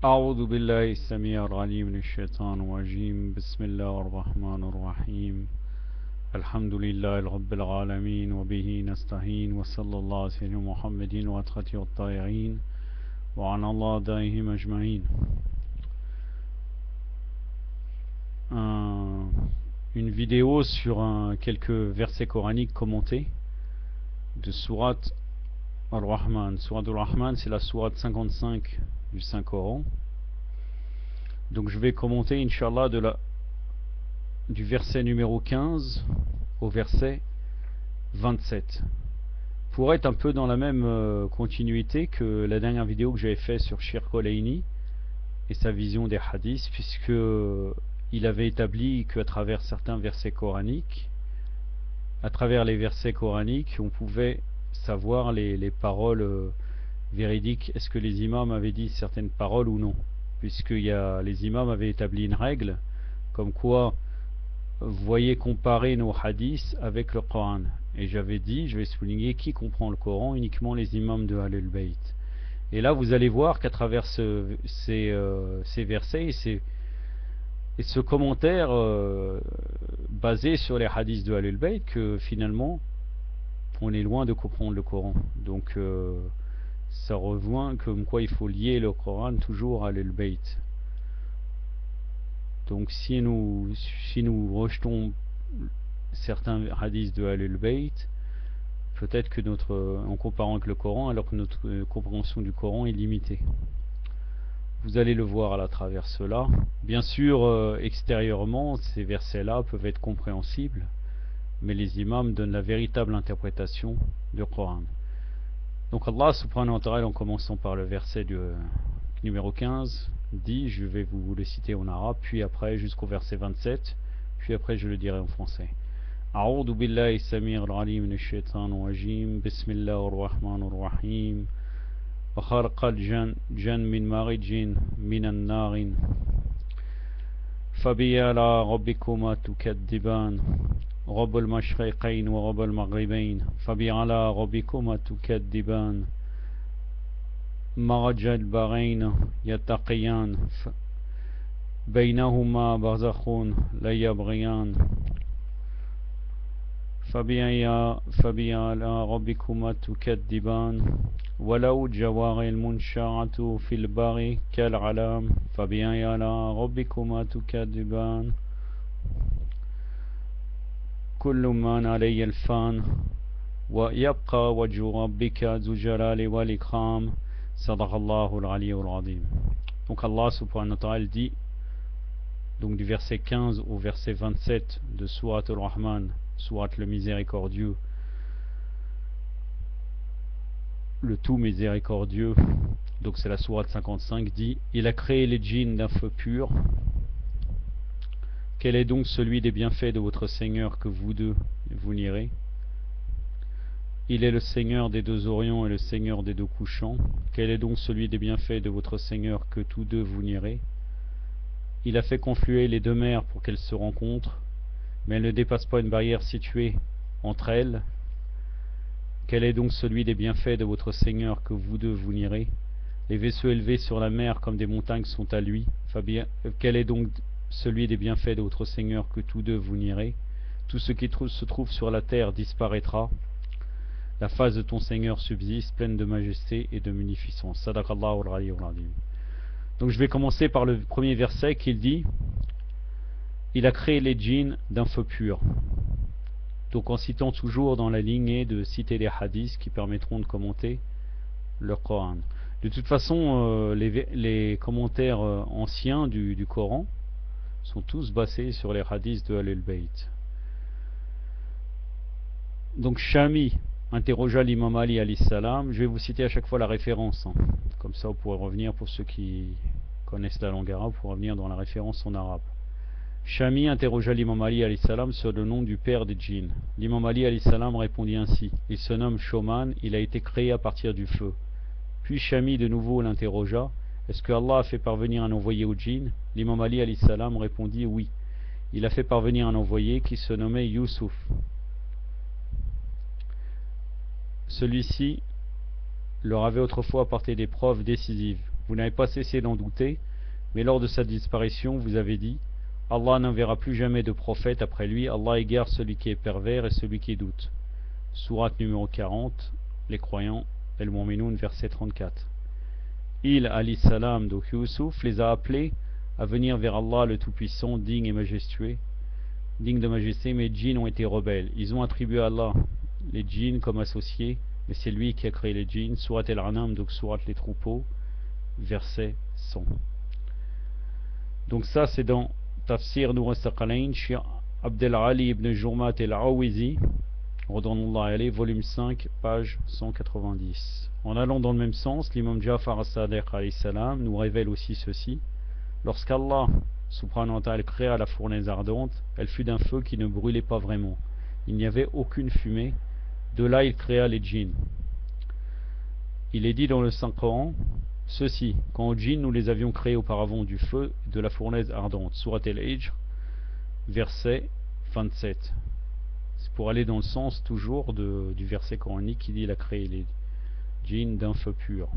أعوذ بالله السميع العليم من الشيطان الرجيم بسم الله الرحمن الرحيم الحمد لله رب العالمين وبه نستعين وصلى الله على سيدنا محمد وأتقته الطاهرين وعلى الله دائهم أجمعين. Une vidéo sur quelques versets coraniques commentés de Sourate Al-Rahman. Sourate Al-Rahman, c'est la sourate 55 du Saint-Coran. Donc je vais commenter, Inch'Allah, du verset numéro 15 au verset 27. Pour être un peu dans la même continuité que la dernière vidéo que j'avais faite sur Shir Koleini et sa vision des hadiths, puisque il avait établi qu'à travers certains versets coraniques, à travers les versets coraniques, on pouvait savoir les paroles véridiques. Est-ce que les imams avaient dit certaines paroles ou non? Puisque les imams avaient établi une règle, comme quoi vous voyez comparer nos hadiths avec le Coran. Et j'avais dit, je vais souligner, qui comprend le Coran? Uniquement les imams de Ahlul Bayt. Et là vous allez voir qu'à travers ces versets et ce commentaire basé sur les hadiths de Ahlul Bayt, que finalement on est loin de comprendre le Coran. Donc ça rejoint comme quoi il faut lier le Coran toujours à Ahlul Bayt. Donc si nous rejetons certains hadiths de Ahlul Bayt, peut-être que en comparant avec le Coran, alors que notre compréhension du Coran est limitée. Vous allez le voir à travers cela. Bien sûr, extérieurement, ces versets-là peuvent être compréhensibles, mais les imams donnent la véritable interprétation du Coran. Donc Allah subhanahu wa ta'ala, en commençant par le verset numéro 15, dit, je vais vous le citer en arabe, puis après jusqu'au verset 27, puis après je le dirai en français. أعوذ بالله السميع العليم من الشيطان الرجيم بسم الله الرحمن الرحيم وخلق الجن من مارج من النار فبأي آلاء ربكما تكذبان رب المشرقين ورب المغربين فبأي آلاء ربكما تكذبان مرج البحرين يلتقيان بينهما برزخ لا يبغيان فبأي آلاء ربكما تكذبان ولو الجوار المنشآت في البر كالأعلام فبأي آلاء ربكما تكذبان كل من علي الفان ويبقى وجه ربك ذو الجلال والإكرام صدق الله العلي العظيم. Donc Allah subhanahu wa ta'ala dit, donc du verset 15 au verset 27 de Sourate Al-Rahman, Sourate le miséricordieux, le tout miséricordieux, donc c'est la Sourate 55, dit, il a créé les djinns d'un feu pur. Quel est donc celui des bienfaits de votre Seigneur que vous deux vous nierez? Il est le Seigneur des deux orients et le Seigneur des deux couchants. Quel est donc celui des bienfaits de votre Seigneur que tous deux vous nierez? Il a fait confluer les deux mers pour qu'elles se rencontrent, mais elles ne dépassent pas une barrière située entre elles. Quel est donc celui des bienfaits de votre Seigneur que vous deux vous nierez? Les vaisseaux élevés sur la mer comme des montagnes sont à lui. Quel est donc celui des bienfaits de votre Seigneur que tous deux vous nierez? Tout ce qui se trouve sur la terre disparaîtra. La face de ton Seigneur subsiste, pleine de majesté et de munificence. Sadaqallahu al-Aliyyul Azim. Donc je vais commencer par le premier verset qui dit, il a créé les djinns d'un feu pur. Donc en citant toujours dans la lignée de citer les hadiths qui permettront de commenter le Coran. De toute façon, les commentaires anciens du Coran sont tous basés sur les hadiths de Ahlul Bayt. Donc Shami interrogea l'imam Ali alayhi salam. Je vais vous citer à chaque fois la référence, hein. Comme ça vous pourrez revenir, pour ceux qui connaissent la langue arabe, pour revenir dans la référence en arabe. Shami interrogea l'imam Ali alayhi salam sur le nom du père des djinns. L'imam Ali alayhi salam répondit ainsi, il se nomme Shoman, il a été créé à partir du feu. Puis Shami de nouveau l'interrogea, est-ce que Allah a fait parvenir un envoyé aux djinns? L'imam Ali alayhi salam répondit oui, il a fait parvenir un envoyé qui se nommait Youssouf. Celui-ci leur avait autrefois apporté des preuves décisives. Vous n'avez pas cessé d'en douter, mais lors de sa disparition, vous avez dit: Allah n'enverra plus jamais de prophète après lui, Allah égare celui qui est pervers et celui qui doute. Sourate numéro 40, les croyants, Al-Mu'minun, verset 34. Il, alayhi salam, donc Youssouf, les a appelés à venir vers Allah le Tout-Puissant, digne et majestueux, digne de majesté, mais les djinns ont été rebelles. Ils ont attribué à Allah les djinns comme associés, mais c'est lui qui a créé les djinns. Sourate Al-An'am, donc sourate les troupeaux, verset 100. Donc ça c'est dans Tafsir Nur al-Saqalayn, Cheikh Abdel Ali ibn Jurmat al-Awizi, redonnons-la aller, volume 5, page 190. En allant dans le même sens, l'imam Ja'far as-Sadiq alayhi salam nous révèle aussi ceci: lorsqu'Allah subhanahu wa ta'ala créa la fournaise ardente, elle fut d'un feu qui ne brûlait pas vraiment. Il n'y avait aucune fumée. De là il créa les djinns. Il est dit dans le Saint-Coran ceci: quand aux djinns nous les avions créés auparavant du feu de la fournaise ardente. Sourate Al-Hijr, verset 27. C'est pour aller dans le sens toujours du verset coranique qui dit: il a créé les djinns d'un feu pur.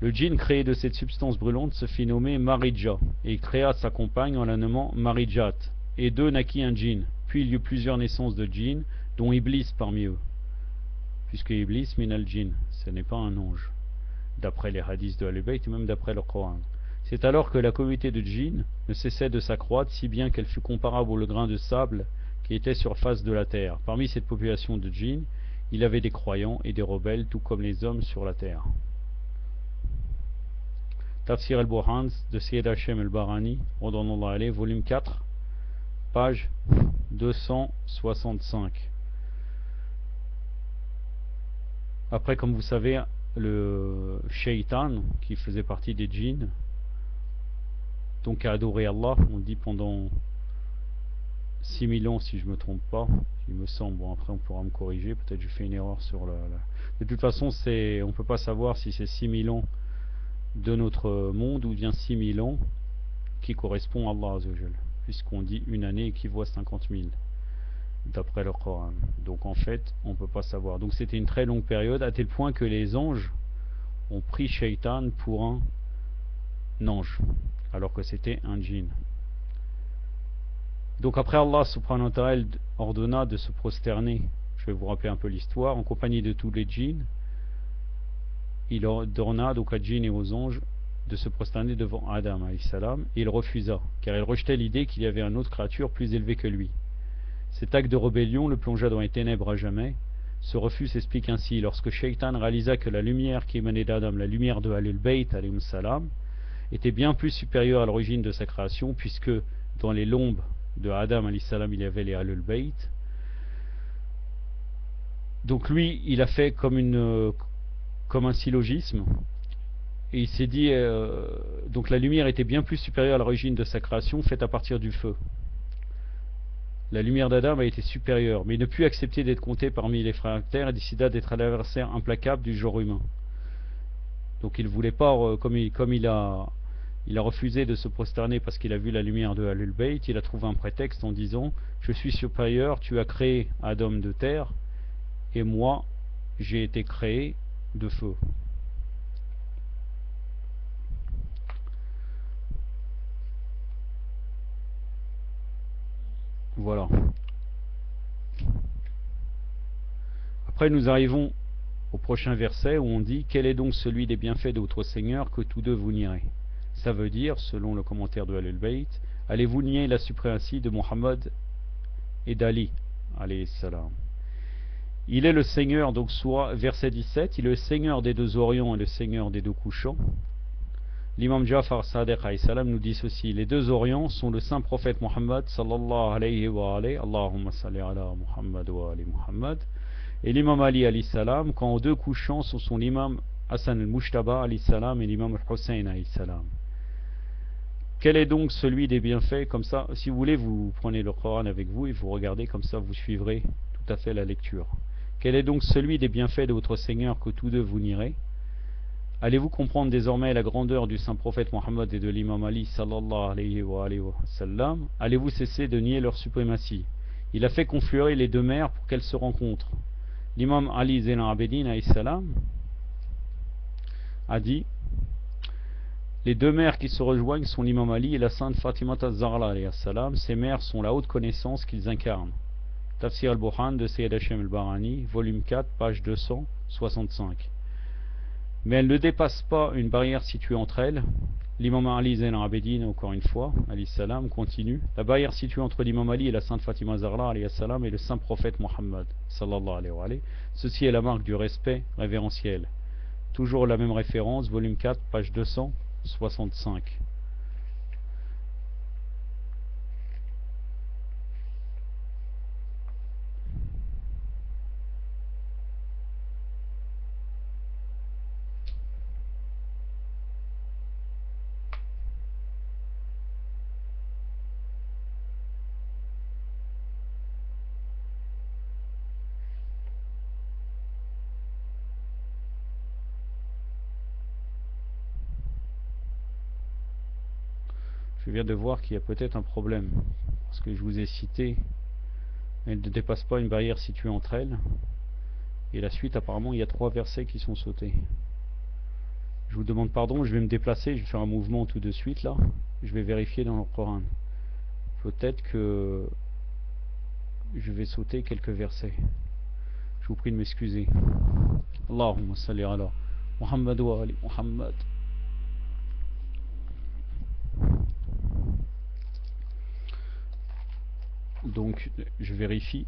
Le djinn créé de cette substance brûlante se fit nommer Marija, et il créa sa compagne en la nommant Marijat, et d'eux naquit un djinn. Puis il y eut plusieurs naissances de djinns, dont Iblis parmi eux, puisque Iblis min al-djinn, ce n'est pas un ange, d'après les hadiths de Ahl-Bayt et même d'après le Coran. C'est alors que la communauté de djinns ne cessait de s'accroître, si bien qu'elle fut comparable au grain de sable qui était sur face de la terre. Parmi cette population de djinns, il y avait des croyants et des rebelles, tout comme les hommes sur la terre. Tafsir al-Burhan de Sayyid Hachem al-Barani, redonnons-la aller, volume 4, page 265. Après, comme vous savez, le shaitan, qui faisait partie des djinns, donc a adoré Allah, on dit pendant 6000 ans, si je ne me trompe pas, il me semble. Bon, après on pourra me corriger, peut-être je fais une erreur sur De toute façon, on ne peut pas savoir si c'est 6000 ans de notre monde ou bien 6000 ans qui correspond à Allah Azzawajal, puisqu'on dit une année équivaut à 50 000 d'après le Coran. Donc en fait on ne peut pas savoir. Donc c'était une très longue période, à tel point que les anges ont pris Shaitan pour un ange alors que c'était un djinn. Donc après, Allah subhanahu wa ta'ala ordonna de se prosterner, je vais vous rappeler un peu l'histoire, en compagnie de tous les djinns. Il ordonna donc à djinns et aux anges de se prosterner devant Adam alayhi salam, et il refusa, car il rejetait l'idée qu'il y avait une autre créature plus élevée que lui. Cet acte de rébellion le plongea dans les ténèbres à jamais. Ce refus s'explique ainsi: lorsque Shaitan réalisa que la lumière qui émanait d'Adam, la lumière de Ahlul Bayt alayhim salam, était bien plus supérieure à l'origine de sa création, puisque dans les lombes de Adam alayhi salam il y avait les Ahlul Bayt. Donc lui il a fait comme un syllogisme, et il s'est dit donc la lumière était bien plus supérieure à l'origine de sa création, faite à partir du feu. La lumière d'Adam a été supérieure, mais il ne put accepter d'être compté parmi les frères terre et décida d'être l'adversaire implacable du genre humain. Donc il ne voulait pas, comme il a refusé de se prosterner parce qu'il a vu la lumière de Ahlul Bayt, il a trouvé un prétexte en disant: je suis supérieur, tu as créé Adam de terre, et moi j'ai été créé de feu. Voilà. Après nous arrivons au prochain verset où on dit: quel est donc celui des bienfaits de votre Seigneur que tous deux vous nierez? Ça veut dire, selon le commentaire de Ahlul Bayt, allez-vous nier la suprématie de Muhammad et d'Ali alayhi salam? Il est le Seigneur, donc soit verset 17, il est le Seigneur des deux orients et le Seigneur des deux couchants. L'imam Ja'far Sadiq alayhi salam nous dit ceci: les deux orients sont le saint prophète Muhammad sallallahu alayhi wa alayhi, Allahumma salli ala Muhammad wa ali Muhammad, et l'imam Ali alayhi salam, quand aux deux couchants sont son imam Hassan al-Mushtaba alayhi salam et l'imam al-Hussein alayhi salam. Quel est donc celui des bienfaits? Comme ça, si vous voulez, vous prenez le Coran avec vous et vous regardez, comme ça vous suivrez tout à fait la lecture. Quel est donc celui des bienfaits de votre Seigneur que tous deux vous nierez? Allez-vous comprendre désormais la grandeur du saint prophète Mohammed et de l'imam Ali sallallahu alayhi wa sallam? Allez-vous cesser de nier leur suprématie? Il a fait confluer les deux mers pour qu'elles se rencontrent. L'imam Ali Zayn al-Abidin alayhi salam a dit: les deux mères qui se rejoignent sont l'imam Ali et la sainte Fatima az-Zahra alayhi salam. Ces mères sont la haute connaissance qu'ils incarnent. Tafsir al-Burhan de Sayyid Hachem al-Barani, volume 4, page 265. Mais elles ne dépassent pas une barrière située entre elles. L'imam Ali Zayn al-Abidin, encore une fois, alayhi salam, continue: la barrière située entre l'imam Ali et la sainte Fatima az-Zahra alayhi salam et le saint prophète Mohammed sallallahu alayhi wa alayhi. Ceci est la marque du respect révérentiel. Toujours la même référence, volume 4, page 265. Je viens de voir qu'il y a peut-être un problème, parce que je vous ai cité, elles ne dépassent pas une barrière située entre elles, et la suite, apparemment, il y a 3 versets qui sont sautés. Je vous demande pardon, je vais me déplacer, je vais faire un mouvement tout de suite là, je vais vérifier dans le Coran. Peut-être que je vais sauter quelques versets. Je vous prie de m'excuser. Allahumma salli ala Muhammad wa ali Muhammad. Donc je vérifie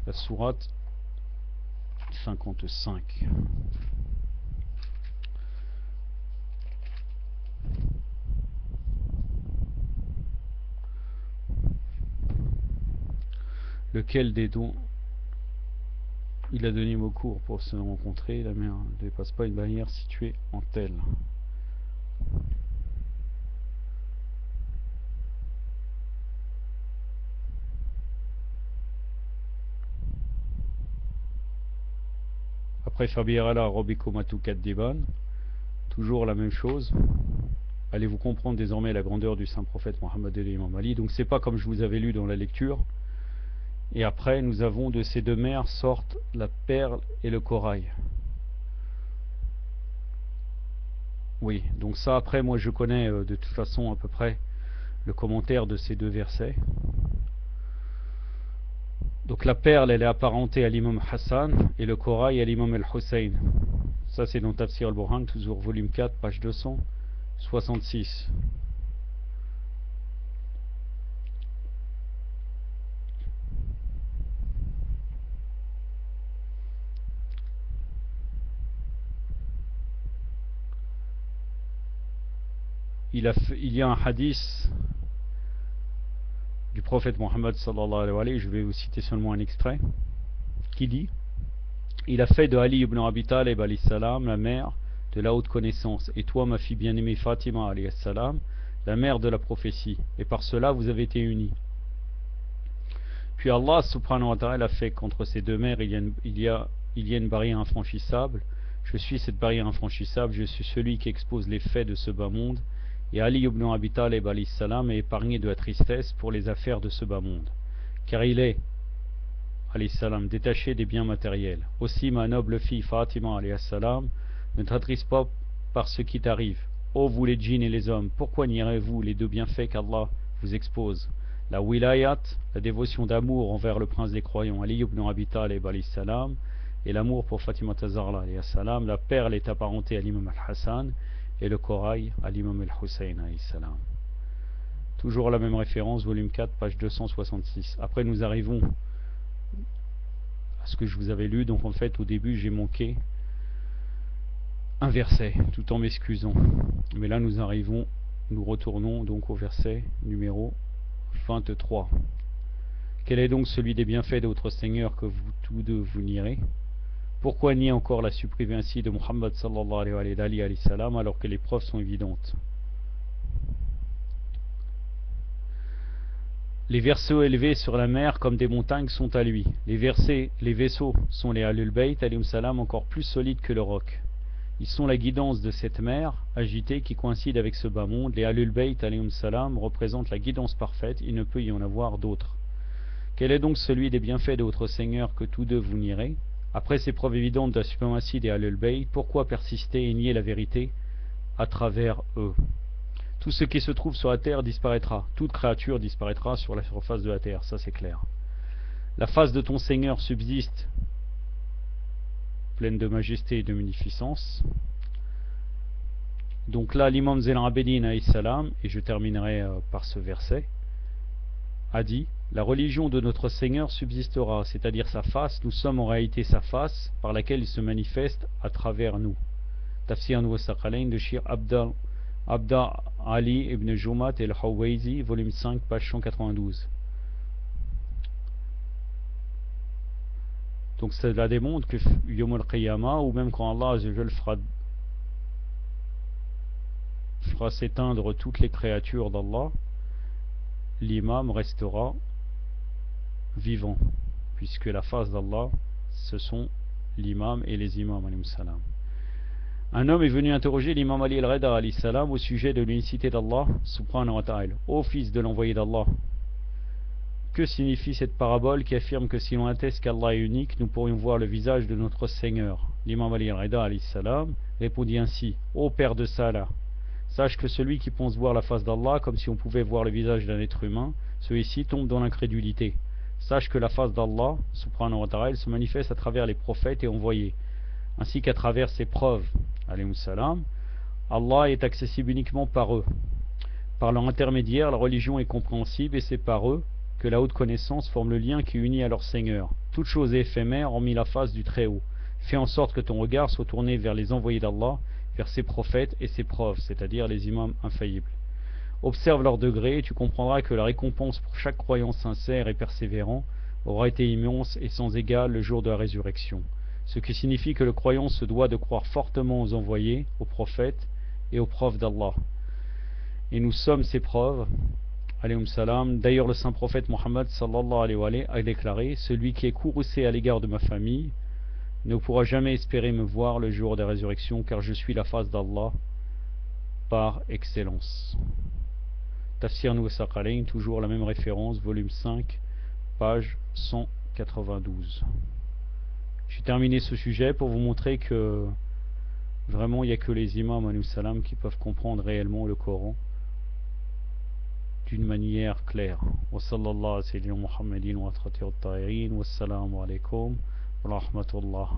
la sourate 55. Lequel des dons il a donné au cours pour se rencontrer? La mer ne dépasse pas une barrière située en telle. Après Fabirala Robikomatu Kaddiban, toujours la même chose. Allez-vous comprendre désormais la grandeur du saint prophète Mohammed et l'imam Ali. Donc c'est pas comme je vous avais lu dans la lecture. Et après nous avons de ces deux mers sortent la perle et le corail. Oui, donc ça après moi je connais de toute façon à peu près le commentaire de ces deux versets. Donc la perle elle est apparentée à l'imam Hassan et le corail à l'imam al-Hussein. Ça c'est dans Tafsir al-Burhan, toujours volume 4, page 266. Il y a un hadith du prophète Mohammed sallallahu alayhi wa sallam, je vais vous citer seulement un extrait, qui dit: il a fait de Ali ibn Abi Talib alayhi salam la mère de la haute connaissance, et toi ma fille bien-aimée Fatima alayhi salam la mère de la prophétie, et par cela vous avez été unis. Puis Allah subhanahu wa ta'ala a fait qu'entre ces deux mères il y a une barrière infranchissable. Je suis cette barrière infranchissable, je suis celui qui expose les faits de ce bas monde. Et Ali ibn Abi Talib alayhi salam est épargné de la tristesse pour les affaires de ce bas monde, car il est alayhi salam détaché des biens matériels. Aussi ma noble fille Fatima alayhi salam, ne t'attriste pas par ce qui t'arrive. Ô vous les djinns et les hommes, pourquoi nierez-vous les deux bienfaits qu'Allah vous expose? La wilayat, la dévotion d'amour envers le prince des croyants Ali ibn Abi Talib alayhi salam, et l'amour pour Fatima az-Zahra alayhi salam. La perle est apparentée à l'imam al-Hassan et le corail à l'imam al-Hussein alayhi salam. Toujours la même référence, volume 4, page 266. Après nous arrivons à ce que je vous avais lu. Donc en fait au début j'ai manqué un verset, tout en m'excusant. Mais là nous retournons donc au verset numéro 23. Quel est donc celui des bienfaits de votre Seigneur que vous tous deux vous nierez? Pourquoi nier encore la suprématie de Muhammad sallallahu alayhi wa alayhi salam alors que les preuves sont évidentes? Les vaisseaux élevés sur la mer comme des montagnes sont à lui. Les vaisseaux sont les Ahlul Bayt alayhim salam, encore plus solides que le roc. Ils sont la guidance de cette mer agitée qui coïncide avec ce bas monde. Les Ahlul Bayt alayhim salam représentent la guidance parfaite, il ne peut y en avoir d'autre. Quel est donc celui des bienfaits de votre Seigneur que tous deux vous nierez? Après ces preuves évidentes de la suprématie des Ahlul Bayt, pourquoi persister et nier la vérité à travers eux? Tout ce qui se trouve sur la terre disparaîtra, toute créature disparaîtra sur la surface de la terre, ça c'est clair. La face de ton Seigneur subsiste, pleine de majesté et de munificence. Donc là, l'imam Zayn al-Abidin alayhi salam, et je terminerai par ce verset, a dit: la religion de notre Seigneur subsistera, c'est-à-dire sa face, nous sommes en réalité sa face, par laquelle il se manifeste à travers nous. Tafsir Nouveau Saqalain de Shir Abda Ali ibn Jumat el-Hawaizi, volume 5, page 192. Donc cela démontre que Yom al-Qiyamah, ou même quand Allah fera s'éteindre toutes les créatures d'Allah, l'imam restera vivant, puisque la face d'Allah, ce sont l'imam et les imams alayhim salam. Un homme est venu interroger l'imam Ali al-Rida alayhi salam au sujet de l'unicité d'Allah subhanahu wa ta'ala. Ô fils de l'envoyé d'Allah, que signifie cette parabole qui affirme que si l'on atteste qu'Allah est unique, nous pourrions voir le visage de notre Seigneur? L'imam Ali al-Rida alayhi salam répondit ainsi: ô père de Salah, sache que celui qui pense voir la face d'Allah comme si on pouvait voir le visage d'un être humain, celui-ci tombe dans l'incrédulité. Sache que la face d'Allah subhanahu wa ta'ala se manifeste à travers les prophètes et envoyés, ainsi qu'à travers ses preuves. Alayhi salam. Allah est accessible uniquement par eux. Par leur intermédiaire, la religion est compréhensible et c'est par eux que la haute connaissance forme le lien qui unit à leur Seigneur. Toute chose est éphémère hormis la face du Très-Haut. Fais en sorte que ton regard soit tourné vers les envoyés d'Allah, vers ses prophètes et ses preuves, c'est-à-dire les imams infaillibles. Observe leur degré et tu comprendras que la récompense pour chaque croyant sincère et persévérant aura été immense et sans égal le jour de la résurrection. Ce qui signifie que le croyant se doit de croire fortement aux envoyés, aux prophètes et aux preuves d'Allah. Et nous sommes ces preuves. Alayhum salam. D'ailleurs, le saint prophète Mohammed sallallahu alayhi wa sallam a déclaré: celui qui est courroucé à l'égard de ma famille ne pourra jamais espérer me voir le jour de la résurrection, car je suis la face d'Allah par excellence. Tafsir Nouveau Saqalain, toujours la même référence, volume 5, page 192. J'ai terminé ce sujet pour vous montrer que vraiment il n'y a que les imams alayhim salam qui peuvent comprendre réellement le Coran d'une manière claire. Wa sallallahu alayhi wa sallam Muhammadin wa atratir at-tahirin wa assalamu alaykum wa rahmatullah.